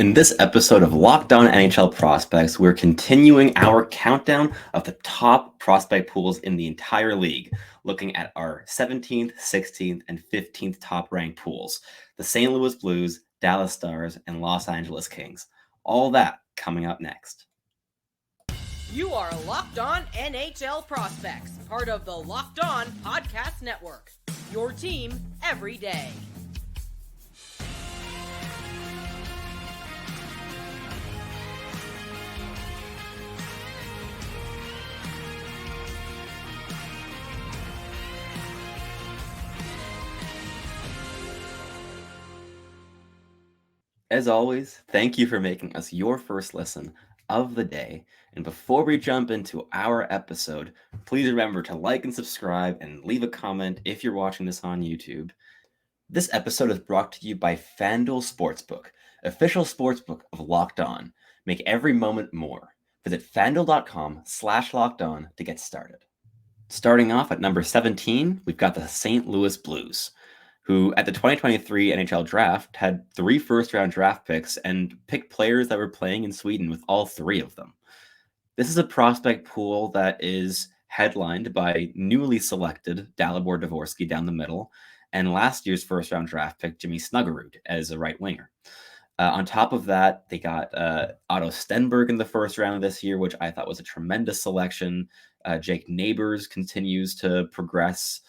In this episode of Locked On NHL Prospects, we're continuing our countdown of the top prospect pools in the entire league, looking at our 17th, 16th, and 15th top-ranked pools, the St. Louis Blues, Dallas Stars, and Los Angeles Kings. All that coming up next. You are Locked On NHL Prospects, part of the Locked On Podcast Network, your team every day. As always, thank you for making us your first listen of the day. And before we jump into our episode, please remember to like and subscribe and leave a comment if you're watching this on YouTube. This episode is brought to you by FanDuel Sportsbook, official sportsbook of Locked On. Make every moment more. Visit fanduel.com/lockedon to get started. Starting off at number 17, we've got the St. Louis Blues, who at the 2023 NHL draft had 3 first-round draft picks and picked players that were playing in Sweden with all 3 of them. This is a prospect pool that is headlined by newly selected Dalibor Dvorsky down the middle and last year's first-round draft pick Jimmy Snuggerud as a right winger. On top of that, they got Otto Stenberg in the first round this year, which I thought was a tremendous selection. Jake Neighbors continues to progress.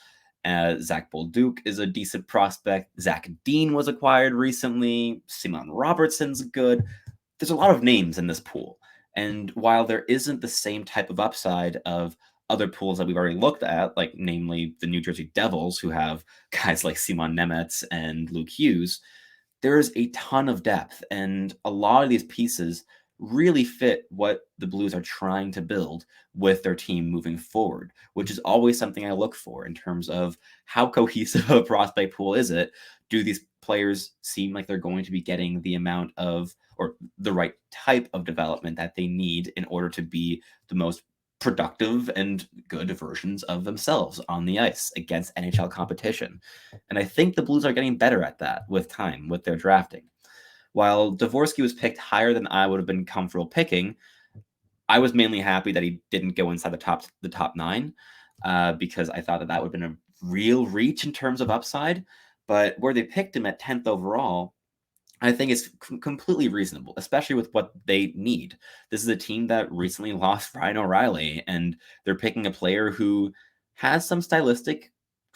Zach Bolduc is a decent prospect. Zach Dean was acquired recently. Simon Robertson's good. There's a lot of names in this pool. And while there isn't the same type of upside of other pools that we've already looked at, like namely the New Jersey Devils, who have guys like Simon Nemec and Luke Hughes, there's a ton of depth. And a lot of these pieces really fit what the Blues are trying to build with their team moving forward, which is always something I look for in terms of how cohesive a prospect pool is it. Do these players seem like they're going to be getting the amount of or the right type of development that they need in order to be the most productive and good versions of themselves on the ice against NHL competition? And I think the Blues are getting better at that with time, with their drafting. While Dvorsky was picked higher than I would have been comfortable picking, I was mainly happy that he didn't go inside the top 9 because I thought that would have been a real reach in terms of upside. But where they picked him at 10th overall, I think is completely reasonable, especially with what they need. This is a team that recently lost Ryan O'Reilly, and they're picking a player who has some stylistic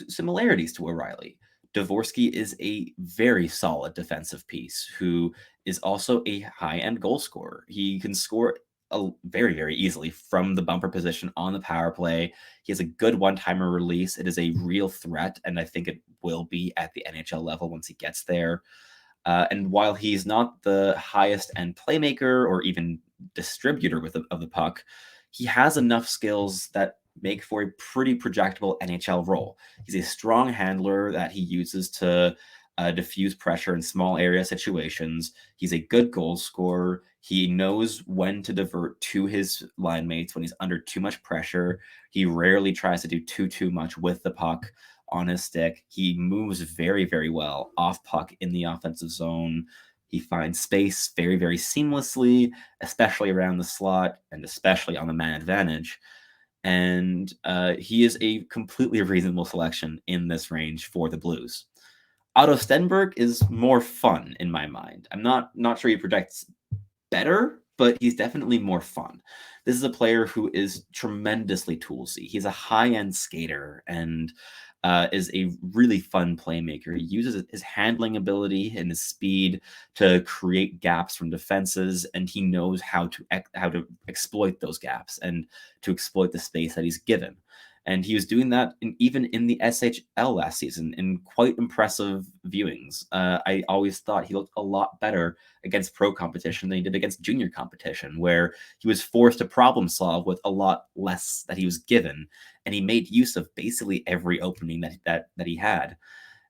similarities to O'Reilly. Dvorsky is a very solid defensive piece who is also a high-end goal scorer. He can score very, very easily from the bumper position on the power play. He has a good one-timer release. It is a real threat, and I think it will be at the NHL level once he gets there. And while he's not the highest-end playmaker or even distributor of the puck, he has enough skills that make for a pretty projectable NHL role. He's a strong handler that he uses to diffuse pressure in small area situations. He's a good goal scorer. He knows when to divert to his line mates when he's under too much pressure. He rarely tries to do too much with the puck on his stick. He moves very, very well off puck in the offensive zone. He finds space very, very seamlessly, especially around the slot and especially on the man advantage. And he is a completely reasonable selection in this range for the Blues. Otto Stenberg is more fun in my mind. I'm not sure he projects better, but he's definitely more fun. This is a player who is tremendously toolsy. He's a high-end skater and is a really fun playmaker. He uses his handling ability and his speed to create gaps from defenses, and he knows how to exploit those gaps and to exploit the space that he's given. And he was doing that even in the SHL last season in quite impressive viewings. I always thought he looked a lot better against pro competition than he did against junior competition, where he was forced to problem solve with a lot less that he was given. And he made use of basically every opening that he had.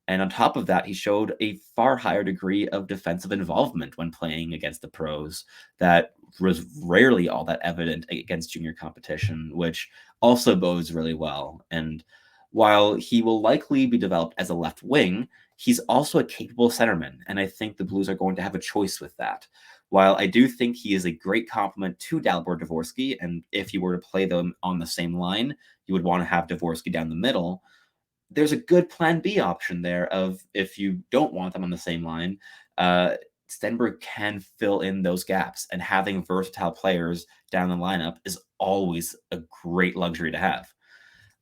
And on top of that, he showed a far higher degree of defensive involvement when playing against the pros that was rarely all that evident against junior competition, which also bodes really well. And while he will likely be developed as a left wing, he's also a capable centerman. And I think the Blues are going to have a choice with that. While I do think he is a great complement to Dalibor Dvorsky, and if you were to play them on the same line, you would want to have Dvorsky down the middle. There's a good plan B option there of if you don't want them on the same line, Stenberg can fill in those gaps, and having versatile players down the lineup is always a great luxury to have.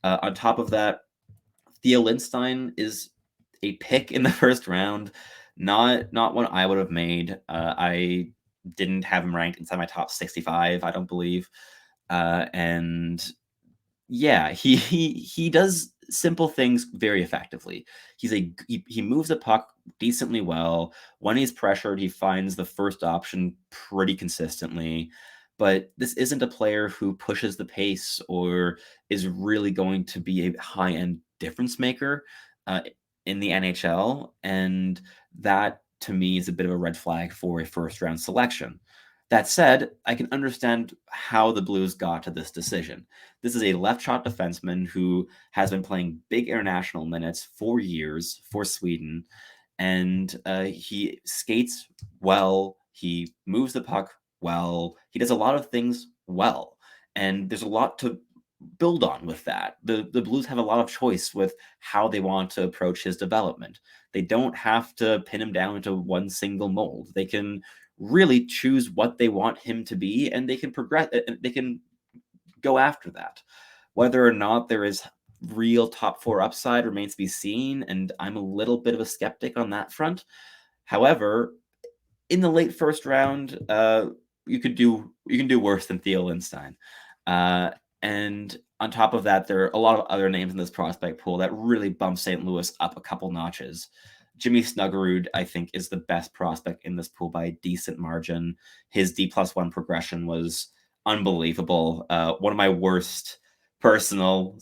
On top of that, Theo Lindstein is a pick in the first round, not one I would have made. I didn't have him ranked inside my top 65, I don't believe. And yeah, he does simple things very effectively. He moves the puck decently well. When he's pressured, he finds the first option pretty consistently. But this isn't a player who pushes the pace or is really going to be a high-end difference maker in the NHL, and that to me is a bit of a red flag for a first-round selection. That said, I can understand how the Blues got to this decision. This is a left shot defenseman who has been playing big international minutes for years for Sweden, and he skates well. He moves the puck well. He does a lot of things well, and there's a lot to build on with that. The Blues have a lot of choice with how they want to approach his development. They don't have to pin him down into one single mold. They can really choose what they want him to be, and they can progress. They can go after that. Whether or not there is real top four upside remains to be seen, and I'm a little bit of a skeptic on that front. However, in the late first round, you can do worse than Theo Lindstein. And on top of that, there are a lot of other names in this prospect pool that really bump St. Louis up a couple notches. Jimmy Snuggerud, I think, is the best prospect in this pool by a decent margin. His D+1 progression was unbelievable. One of my worst personal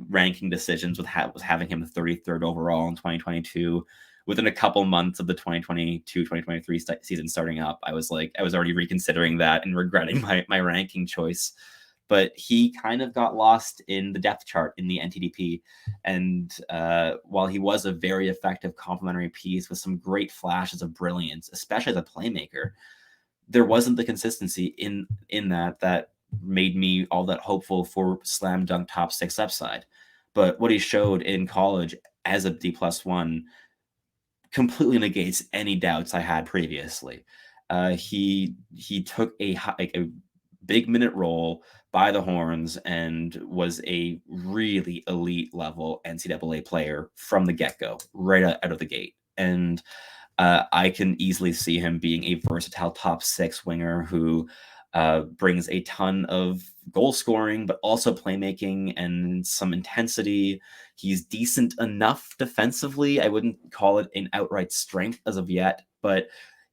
ranking decisions was having him 33rd overall in 2022. Within a couple months of the 2022-2023 season starting up, I was already reconsidering that and regretting my ranking choice. But he kind of got lost in the depth chart in the NTDP. And while he was a very effective complementary piece with some great flashes of brilliance, especially as a playmaker, there wasn't the consistency in that made me all that hopeful for slam dunk top six upside. But what he showed in college as a D+1 completely negates any doubts I had previously. He took a big minute role by the horns and was a really elite level NCAA player from the get-go, right out of the gate. And I can easily see him being a versatile top six winger who brings a ton of goal scoring, but also playmaking and some intensity. He's decent enough defensively. I wouldn't call it an outright strength as of yet, but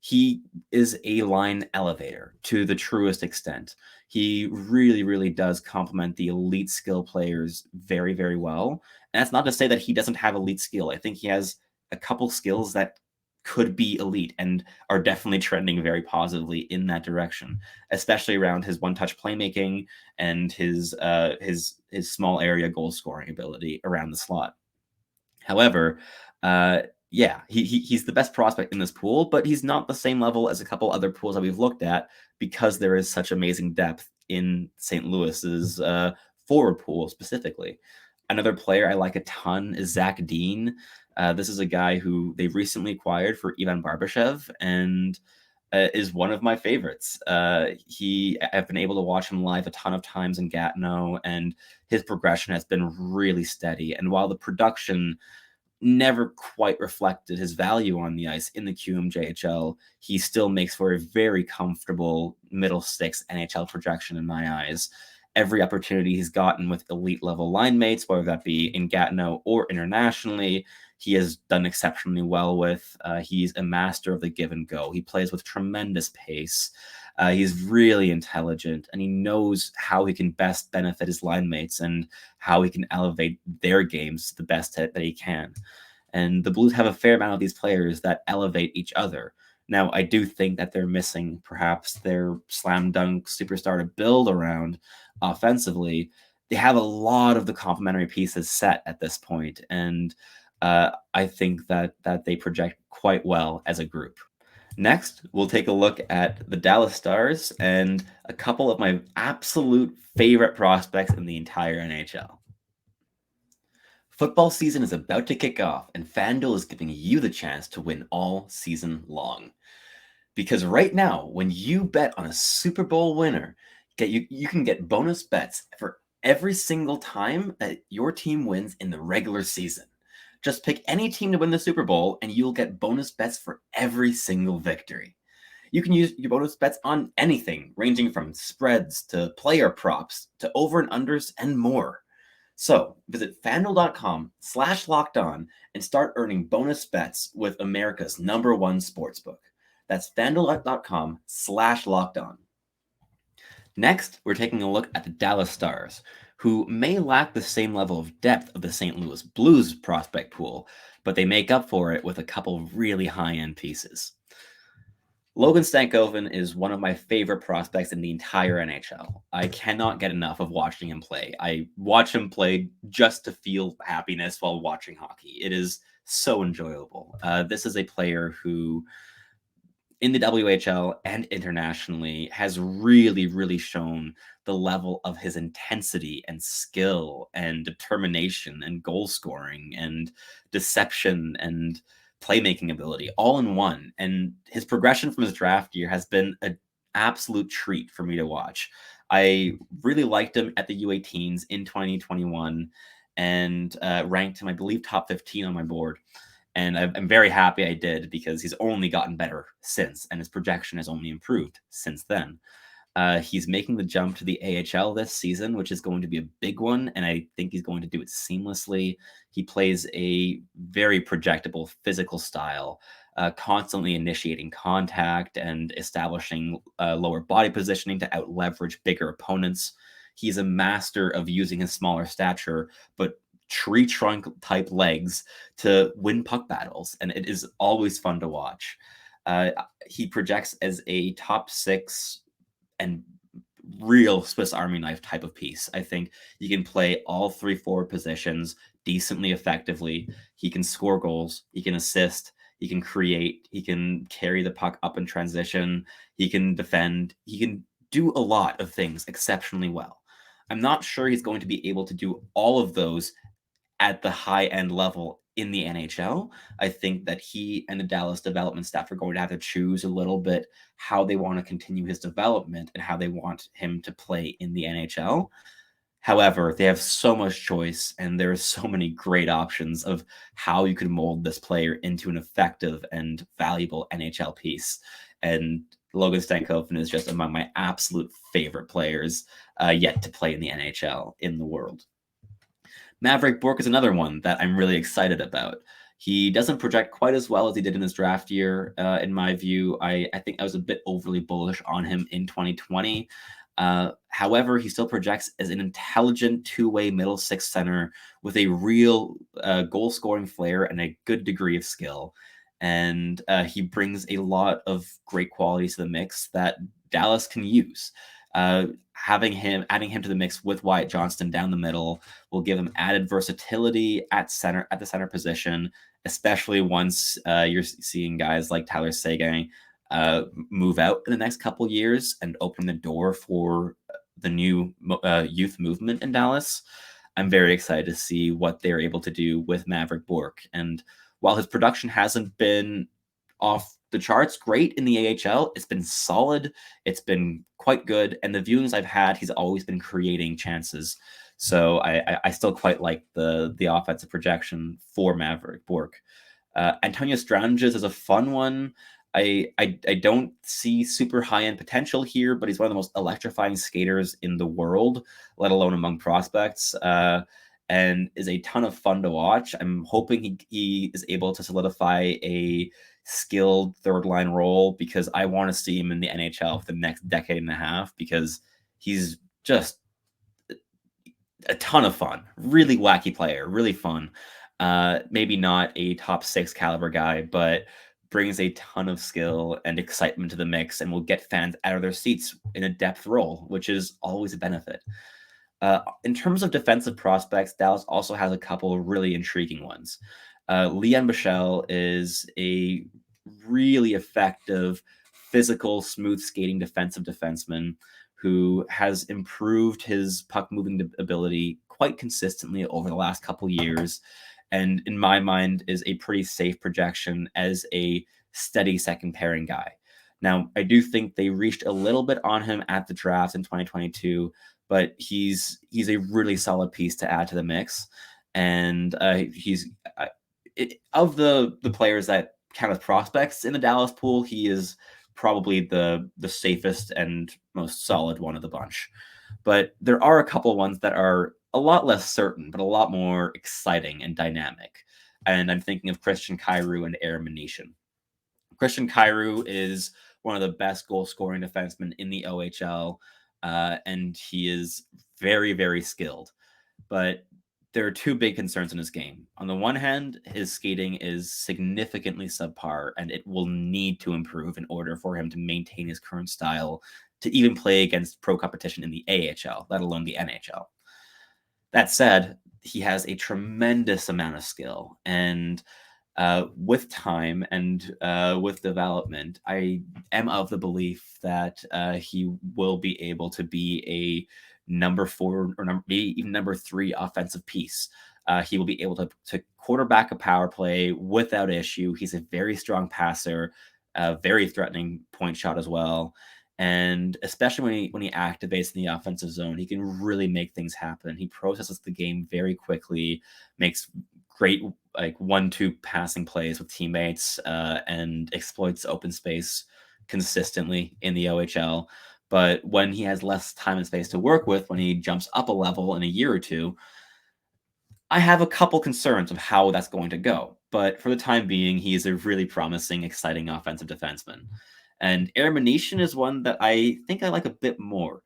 he is a line elevator to the truest extent. He really, really does complement the elite skill players very, very well. And that's not to say that he doesn't have elite skill. I think he has a couple skills that could be elite and are definitely trending very positively in that direction, especially around his one-touch playmaking and his small area goal scoring ability around the slot. However, he's the best prospect in this pool, but he's not the same level as a couple other pools that we've looked at because there is such amazing depth in St. Louis's forward pool specifically. Another player I like a ton is Zach Dean. This is a guy who they recently acquired for Ivan Barbashev and is one of my favorites. I've been able to watch him live a ton of times in Gatineau, and his progression has been really steady. And while the production never quite reflected his value on the ice in the QMJHL, he still makes for a very comfortable middle six NHL projection in my eyes. Every opportunity he's gotten with elite level line mates, whether that be in Gatineau or internationally, he has done exceptionally well with. He's a master of the give and go. He plays with tremendous pace. He's really intelligent, and he knows how he can best benefit his line mates and how he can elevate their games to the best that he can. And the Blues have a fair amount of these players that elevate each other. Now, I do think that they're missing perhaps their slam dunk superstar to build around offensively. They have a lot of the complementary pieces set at this point, and I think that they project quite well as a group. Next, we'll take a look at the Dallas Stars and a couple of my absolute favorite prospects in the entire NHL. Football season is about to kick off, and FanDuel is giving you the chance to win all season long. Because right now, when you bet on a Super Bowl winner, you can get bonus bets for every single time that your team wins in the regular season. Just pick any team to win the Super Bowl, and you'll get bonus bets for every single victory. You can use your bonus bets on anything, ranging from spreads to player props to over and unders and more. So visit fanduel.com/lockedon and start earning bonus bets with America's #1 sportsbook. That's fanduel.com/lockedon. Next, we're taking a look at the Dallas Stars, who may lack the same level of depth of the St. Louis Blues prospect pool, but they make up for it with a couple really high-end pieces. Logan Stankoven is one of my favorite prospects in the entire NHL. I cannot get enough of watching him play. I watch him play just to feel happiness while watching hockey. It is so enjoyable. This is a player who, in the WHL and internationally, has really, really shown the level of his intensity and skill and determination and goal scoring and deception and playmaking ability all in one. And his progression from his draft year has been an absolute treat for me to watch. I really liked him at the U18s in 2021 and ranked him, I believe, top 15 on my board. And I'm very happy I did because he's only gotten better since, and his projection has only improved since then. He's making the jump to the AHL this season, which is going to be a big one, and I think he's going to do it seamlessly. He plays a very projectable physical style, constantly initiating contact and establishing lower body positioning to out-leverage bigger opponents. He's a master of using his smaller stature, but tree trunk type legs to win puck battles, and it is always fun to watch. He projects as a top 6 and real Swiss Army knife type of piece. I think he can play all 3 forward positions decently effectively. He can score goals, he can assist, he can create, he can carry the puck up in transition, he can defend, he can do a lot of things exceptionally well. I'm not sure he's going to be able to do all of those at the high end level in the NHL. I think that he and the Dallas development staff are going to have to choose a little bit how they want to continue his development and how they want him to play in the NHL. However, they have so much choice and there are so many great options of how you can mold this player into an effective and valuable NHL piece. And Logan Stankoven is just among my absolute favorite players yet to play in the NHL in the world. Mavrik Bourque is another one that I'm really excited about. He doesn't project quite as well as he did in his draft year, in my view. I think I was a bit overly bullish on him in 2020. However, he still projects as an intelligent two-way middle six center with a real goal-scoring flair and a good degree of skill. And he brings a lot of great qualities to the mix that Dallas can use. Adding him to the mix with Wyatt Johnston down the middle will give him added versatility at the center position, especially once you're seeing guys like Tyler Seguin move out in the next couple years and open the door for the new youth movement in Dallas. I'm very excited to see what they're able to do with Mavrik Bourque. And while his production hasn't been off the charts great in the AHL, it's been solid. It's been quite good. And the viewings I've had, he's always been creating chances. So I still quite like the offensive projection for Mavrik Bourque. Antonio Stranges is a fun one. I don't see super high-end potential here, but he's one of the most electrifying skaters in the world, let alone among prospects, and is a ton of fun to watch. I'm hoping he is able to solidify a skilled third-line role because I want to see him in the NHL for the next decade and a half because he's just a ton of fun. Really wacky player, really fun. Maybe not a top 6 caliber guy, but brings a ton of skill and excitement to the mix and will get fans out of their seats in a depth role, which is always a benefit. In terms of defensive prospects, Dallas also has a couple of really intriguing ones. Lian Bichsel is a really effective, physical, smooth skating defensive defenseman who has improved his puck moving ability quite consistently over the last couple years, and in my mind is a pretty safe projection as a steady second pairing guy. Now, I do think they reached a little bit on him at the draft in 2022, but he's a really solid piece to add to the mix, and he's of the players that count as prospects in the Dallas pool, he is probably the safest and most solid one of the bunch. But there are a couple ones that are a lot less certain, but a lot more exciting and dynamic. And I'm thinking of Christian Kyrou and Aaron Monition. Christian Kyrou is one of the best goal scoring defensemen in the OHL, and he is very, very skilled. But there are two big concerns in his game. On the one hand, his skating is significantly subpar, and it will need to improve in order for him to maintain his current style to even play against pro competition in the AHL, let alone the NHL. That said, he has a tremendous amount of skill, and with time and with development, I am of the belief that he will be able to be a number 4 or maybe even number 3 offensive piece. He will be able to quarterback a power play without issue. He's a very strong passer, very threatening point shot as well. And especially when he activates in the offensive zone, he can really make things happen. He processes the game very quickly, makes great like 1-2 passing plays with teammates, and exploits open space consistently in the OHL. But when he has less time and space to work with, when he jumps up a level in a year or two, I have a couple concerns of how that's going to go. But for the time being, he is a really promising, exciting offensive defenseman. And Aaron Monition is one that I think I like a bit more.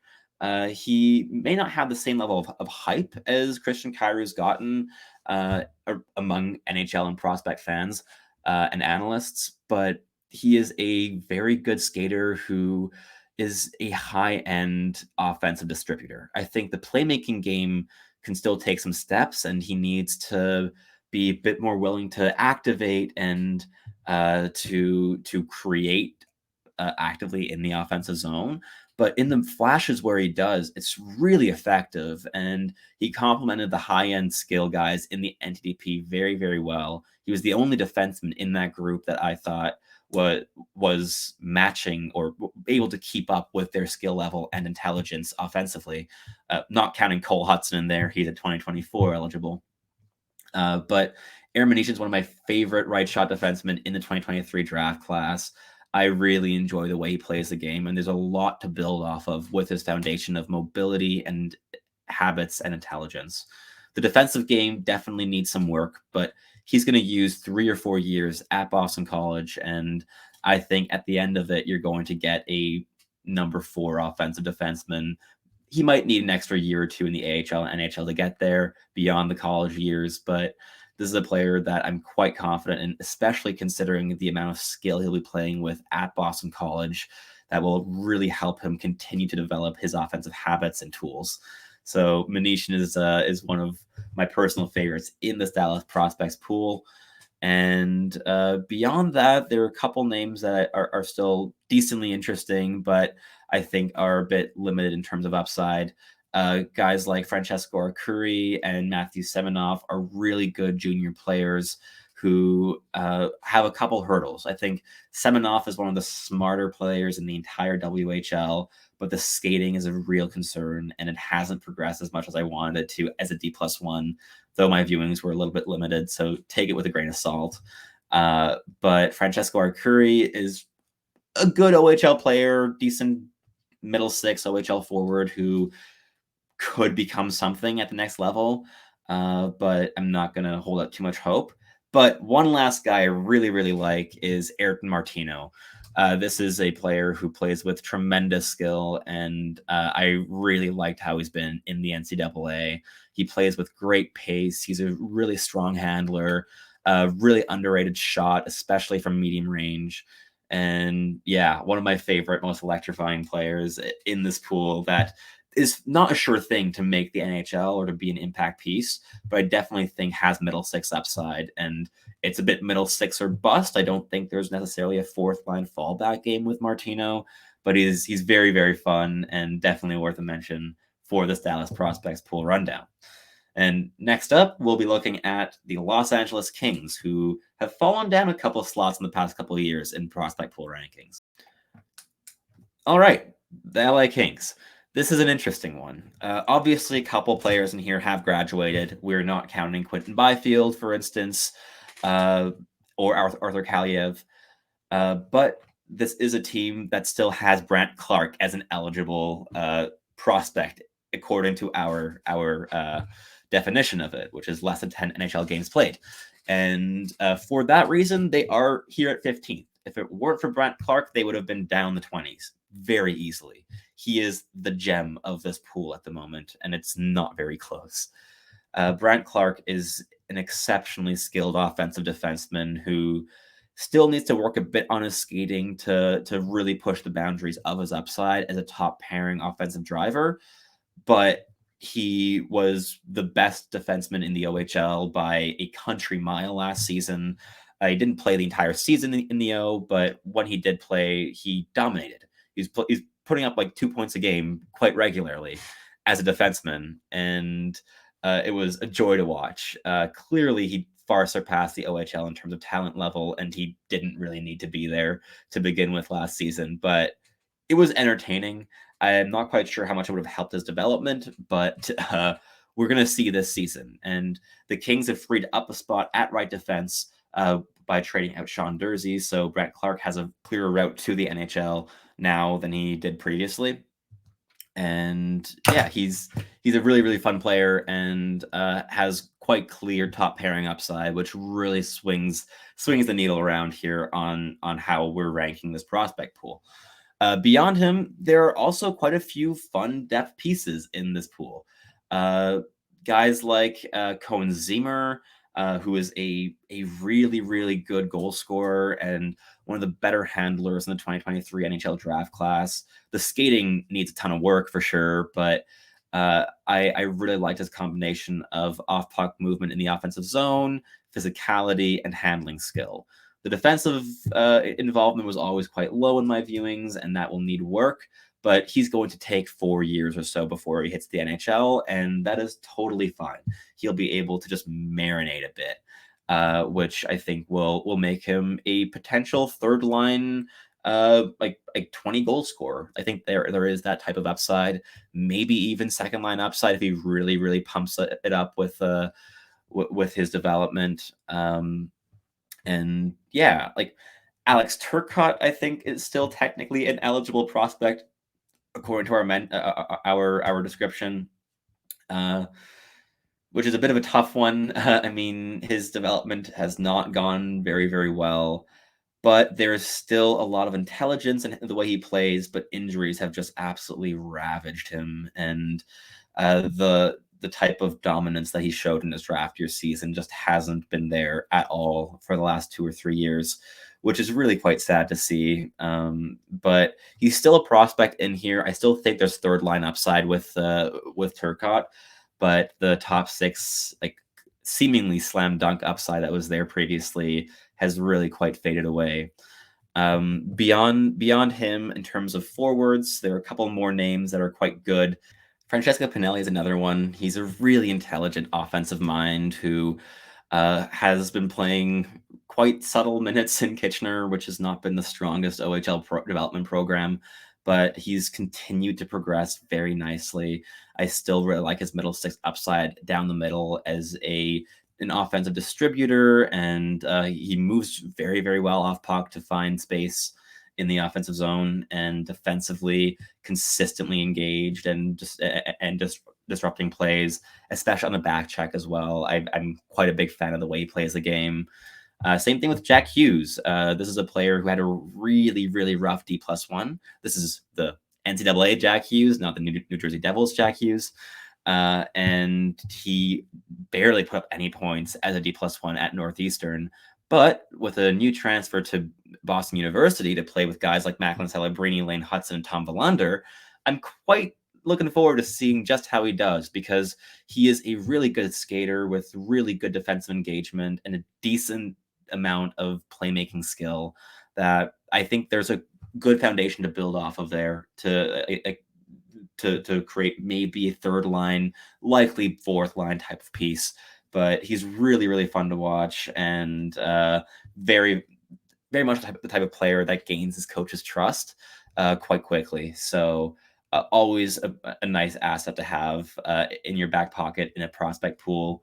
He may not have the same level of hype as Christian Kyrou's gotten among NHL and prospect fans and analysts, but he is a very good skater who is a high-end offensive distributor. I think the playmaking game can still take some steps, and he needs to be a bit more willing to activate and to create actively in the offensive zone. But in the flashes where he does, it's really effective. And he complemented the high end skill guys in the NTDP very, very well. He was the only defenseman in that group that I thought was matching or able to keep up with their skill level and intelligence offensively. Not counting Cole Hudson in there, he's a 2024 eligible. But Aaron Monition is one of my favorite right shot defensemen in the 2023 draft class. I really enjoy the way he plays the game, and there's a lot to build off of with his foundation of mobility and habits and intelligence. The defensive game definitely needs some work, but he's going to use 3 or 4 years at Boston College, and I think at the end of it, you're going to get a number 4 offensive defenseman. He might need an extra year or 2 in the AHL and NHL to get there beyond the college years, but this is a player that I'm quite confident in, especially considering the amount of skill he'll be playing with at Boston College that will really help him continue to develop his offensive habits and tools. So Monition is one of my personal favorites in this Dallas prospects pool. And beyond that, there are a couple names that are still decently interesting, but I think are a bit limited in terms of upside. Guys like Francesco Arcuri and Matthew Semenoff are really good junior players who have a couple hurdles. I think Semenoff is one of the smarter players in the entire WHL, but the skating is a real concern, and it hasn't progressed as much as I wanted it to as a D+1, though my viewings were a little bit limited, so take it with a grain of salt. But Francesco Arcuri is a good OHL player, decent middle six OHL forward who could become something at the next level, but I'm not going to hold out too much hope. But one last guy I really, really like is Ayrton Martino. This is a player who plays with tremendous skill, and I really liked how he's been in the NCAA. He plays with great pace. He's a really strong handler, really underrated shot, especially from medium range. And yeah, one of my favorite, most electrifying players in this pool that is not a sure thing to make the NHL or to be an impact piece, but I definitely think has middle six upside, and it's a bit middle six or bust. I don't think there's necessarily a fourth line fallback game with Martino, but he's very, very fun and definitely worth a mention for this Dallas Prospects pool rundown. And next up, we'll be looking at the Los Angeles Kings, who have fallen down a couple of slots in the past couple of years in prospect pool rankings. All right, the LA Kings. This is an interesting one. Obviously, a couple players in here have graduated. We're not counting Quinton Byfield, for instance, or Arthur Kaliev. But this is a team that still has Brandt Clarke as an eligible prospect, according to our definition of it, which is less than 10 NHL games played. And for that reason, they are here at 15th. If it weren't for Brandt Clarke, they would have been down the 20s very easily. He is the gem of this pool at the moment, and it's not very close. Brandt Clarke is an exceptionally skilled offensive defenseman who still needs to work a bit on his skating to really push the boundaries of his upside as a top pairing offensive driver. But he was the best defenseman in the OHL by a country mile last season. He didn't play the entire season in the O, but when he did play, he dominated. He's putting up like 2 points a game quite regularly as a defenseman, and it was a joy to watch. Clearly, he far surpassed the OHL in terms of talent level, and he didn't really need to be there to begin with last season, but it was entertaining. I'm not quite sure how much it would have helped his development, but we're going to see this season. And the Kings have freed up a spot at right defense by trading out Sean Durzi, so Brandt Clarke has a clearer route to the NHL now than he did previously. And yeah, he's a really, really fun player and has quite clear top pairing upside, which really swings the needle around here on how we're ranking this prospect pool. Beyond him, there are also quite a few fun depth pieces in this pool. Guys like Cohen Ziemer, who is a really, really good goal scorer and one of the better handlers in the 2023 NHL draft class. The skating needs a ton of work for sure, but I really liked his combination of off-puck movement in the offensive zone, physicality, and handling skill. The defensive involvement was always quite low in my viewings, and that will need work, but he's going to take 4 years or so before he hits the NHL, and that is totally fine. He'll be able to just marinate a bit, which I think will make him a potential third line, like 20 goal scorer. I think there is that type of upside, maybe even second line upside if he really, really pumps it up with his development. And yeah, like Alex Turcotte, I think is still technically an eligible prospect according to our description, which is a bit of a tough one. I mean, his development has not gone very, very well, but there is still a lot of intelligence in the way he plays, but injuries have just absolutely ravaged him. And the type of dominance that he showed in his draft year season just hasn't been there at all for the last 2 or 3 years, which is really quite sad to see. But he's still a prospect in here. I still think there's third line upside with Turcotte, but the top 6, like seemingly slam dunk upside that was there previously has really quite faded away. Beyond him, in terms of forwards, there are a couple more names that are quite good. Francesco Pinelli is another one. He's a really intelligent offensive mind who has been playing quite subtle minutes in Kitchener, which has not been the strongest OHL development program, but he's continued to progress very nicely. I still really like his middle six upside down the middle as an offensive distributor, and he moves very, very well off puck to find space in the offensive zone, and defensively consistently engaged and just disrupting plays, especially on the back check as well. I'm quite a big fan of the way he plays the game. Same thing with Jack Hughes. This is a player who had a really, really rough D+1. This is the NCAA Jack Hughes, not the New Jersey Devils Jack Hughes. And he barely put up any points as a D+1 at Northeastern. But with a new transfer to Boston University to play with guys like Macklin Celebrini, Lane Hudson, and Tom Valander, I'm quite looking forward to seeing just how he does, because he is a really good skater with really good defensive engagement and a decent amount of playmaking skill that I think there's a good foundation to build off of there to create maybe a third line, likely fourth line type of piece. But he's really, really fun to watch, and very, very much the type of player that gains his coach's trust quite quickly. So always a nice asset to have in your back pocket in a prospect pool.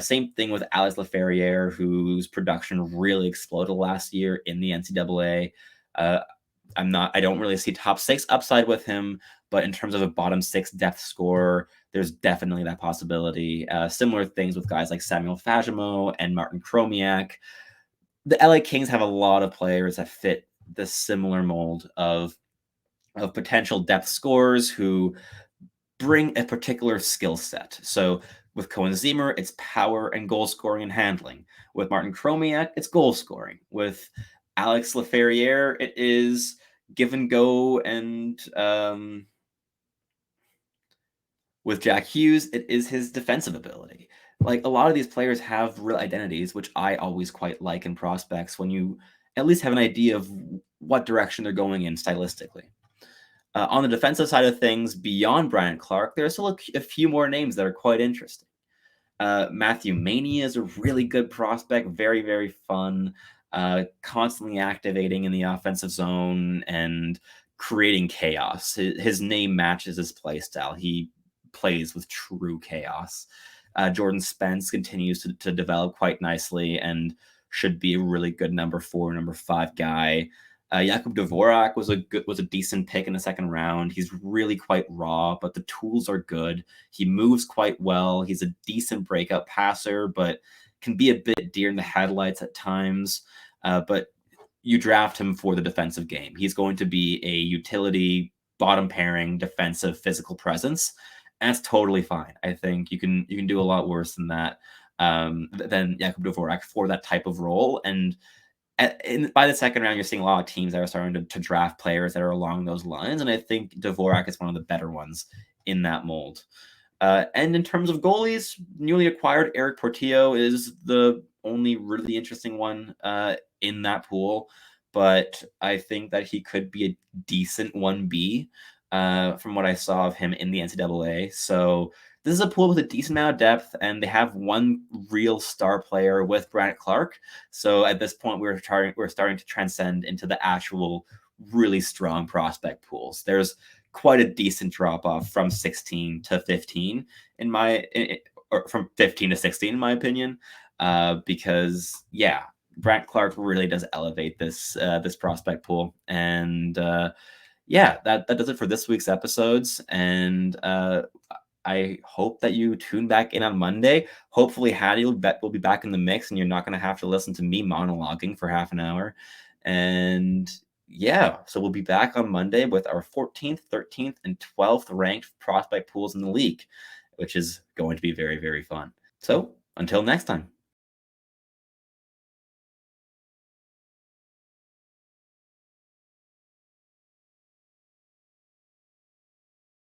Same thing with Alex Laferriere, whose production really exploded last year in the NCAA. I don't really see top six upside with him, but in terms of a bottom six depth scorer, there's definitely that possibility. Similar things with guys like Samuel Fagemo and Martin Chromiak. The LA Kings have a lot of players that fit this similar mold of potential depth scorers who bring a particular skill set. So with Cohen Ziemer, it's power and goal scoring and handling. With Martin Chromiak, it's goal scoring. With Alex Laferriere, it is give and go, and with Jack Hughes, it is his defensive ability. Like, a lot of these players have real identities, which I always quite like in prospects, when you at least have an idea of what direction they're going in stylistically. On the defensive side of things, beyond Brandt Clarke, there are still a few more names that are quite interesting. Matthew Mania is a really good prospect, very, very fun, constantly activating in the offensive zone and creating chaos. His name matches his play style. He plays with true chaos. Jordan Spence continues to develop quite nicely and should be a really good number 4, number 5 guy. Jakub Dvorak was a decent pick in the second round. He's really quite raw, but the tools are good. He moves quite well. He's a decent breakout passer, but can be a bit deer in the headlights at times. But you draft him for the defensive game. He's going to be a utility, bottom pairing, defensive, physical presence. And that's totally fine. I think you can do a lot worse than that, than Jakub Dvorak for that type of role. And by the second round, you're seeing a lot of teams that are starting to draft players that are along those lines, and I think Dvorak is one of the better ones in that mold. And in terms of goalies, newly acquired Eric Portillo is the only really interesting one in that pool, but I think that he could be a decent 1B from what I saw of him in the NCAA. So this is a pool with a decent amount of depth, and they have one real star player with Brandt Clarke. So at this point, we're starting to transcend into the actual really strong prospect pools. There's quite a decent drop off from 16 to 15 or from 15 to 16 in my opinion, because Brandt Clarke really does elevate this prospect pool. And that does it for this week's episodes. And I hope that you tune back in on Monday. Hopefully, Hattie will be back in the mix, and you're not going to have to listen to me monologuing for half an hour. And so we'll be back on Monday with our 14th, 13th, and 12th ranked prospect pools in the league, which is going to be very, very fun. So until next time.